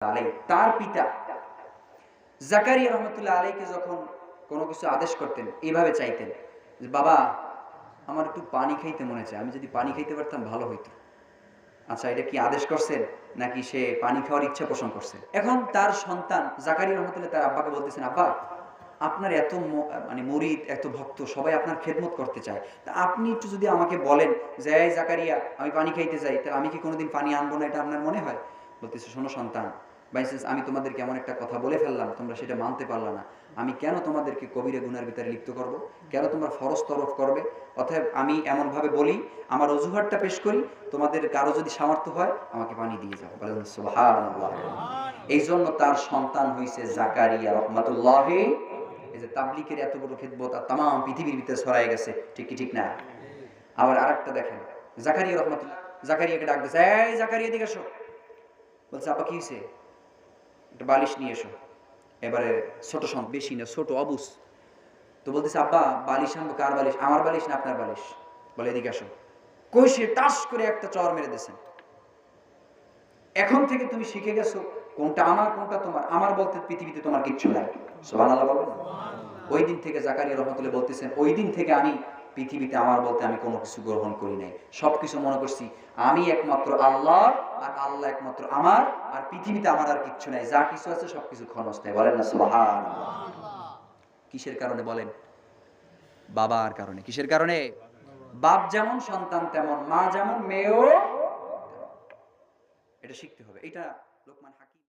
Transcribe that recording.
আলাইহি তার পিতা জাকারিয়া রহমাতুল্লাহ আলাইহিকে যখন কোনো কিছু আদেশ করতেন এইভাবে চাইতেন যে বাবা আমার একটু পানি খাইতে মনে চায়, আমি যদি পানি খাইতে পারতাম ভালো হইতো। আচ্ছা, এটা কি আদেশ করছেন নাকি সে পানি খাওয়ার ইচ্ছা পোষণ করছে? এখন তার সন্তান জাকারিয়া রহমাতুল্লাহ তার আব্বাকে বলতেছেন, আব্বা আপনার এত মানে মুরিদ, এত ভক্ত সবাই আপনার খেদমত করতে চায়, তা আপনি একটু যদি আমাকে বলেন যে এই জাকারিয়া আমি পানি খাইতে চাই, তাহলে আমি কি কোনোদিন পানি আনবো না, এটা আপনার মনে হয়? বলতেছে, শোনো সন্তান, বাইসেন্স আমি তোমাদেরকে এমন একটা কথা বলে ফেললাম, তোমরা সেটা মানতে পারলা না, আমি কেন তোমাদেরকে কবিরা গুনার ভিতরে লিপ্ত করব? কেন তোমরা ফরজ তরফ করবে? অতএব আমি এমনভাবে বলি, আমার অজুহাতটা পেশ করি, তোমাদের কারো যদি সামর্থ্য হয় আমাকে পানি দিয়ে যাও। বলেন সুবহানাল্লাহ। এই জন্য তার সন্তান হইছে জাকারিয়া রহমাতুল্লাহি। এই যে তাবলীগের এত বড় খিদমত আর তাম পৃথিবীর ভিতরে ছড়ায় গেছে, ঠিক কি ঠিক না? আবার আরেকটা দেখেন, জাকারিয়া রহমাতুল্লাহ জাকারিয়াকে ডাক দিয়েছে, এই জাকারিয়া এদিকে এসো। বলছে, আব্বা কি হয়েছে? একটা বালিশ নিয়ে এসো। এবারে ছোট সন্তান, বেশি না, ছোট অবুস। তো বলতেছে, আব্বা বালিশ আনবো, কার বালিশ? আমার বালিশ না আপনার বালিশ? বলে এদিকে আসো। কই সে টাস করে একটা চর মেরে দিয়েছেন। এখন থেকে তুমি শিখে গেছো কোনটা আমার কোনটা তোমার। আমার বলতে পৃথিবীতে তোমার কিচ্ছু নাই। সুবহানাল্লাহ বলেন। ওই দিন থেকে জাকারিয়া রহমাতুল্লাহ বলতেছেন, ওই দিন থেকে আমি পৃথিবীতে আমার বলতে আমি কোনো কিছু গ্রহণ করি নাই। সবকিছু মনে করছি আমি একমাত্র আল্লাহ, আর আল্লাহ একমাত্র আমার, আর পৃথিবীতে আমার আর কিচ্ছু নাই, যা কিছু আছে সবকিছু ক্ষণস্থায়ী। বলেন না সুবহানাল্লাহ। কিসের কারণে বলেন? বাবার কারণে। কিসের কারণে? বাপ যেমন সন্তান তেমন, মা যেমন মেয়েও। এটা শিখতে হবে। এটা লোকমান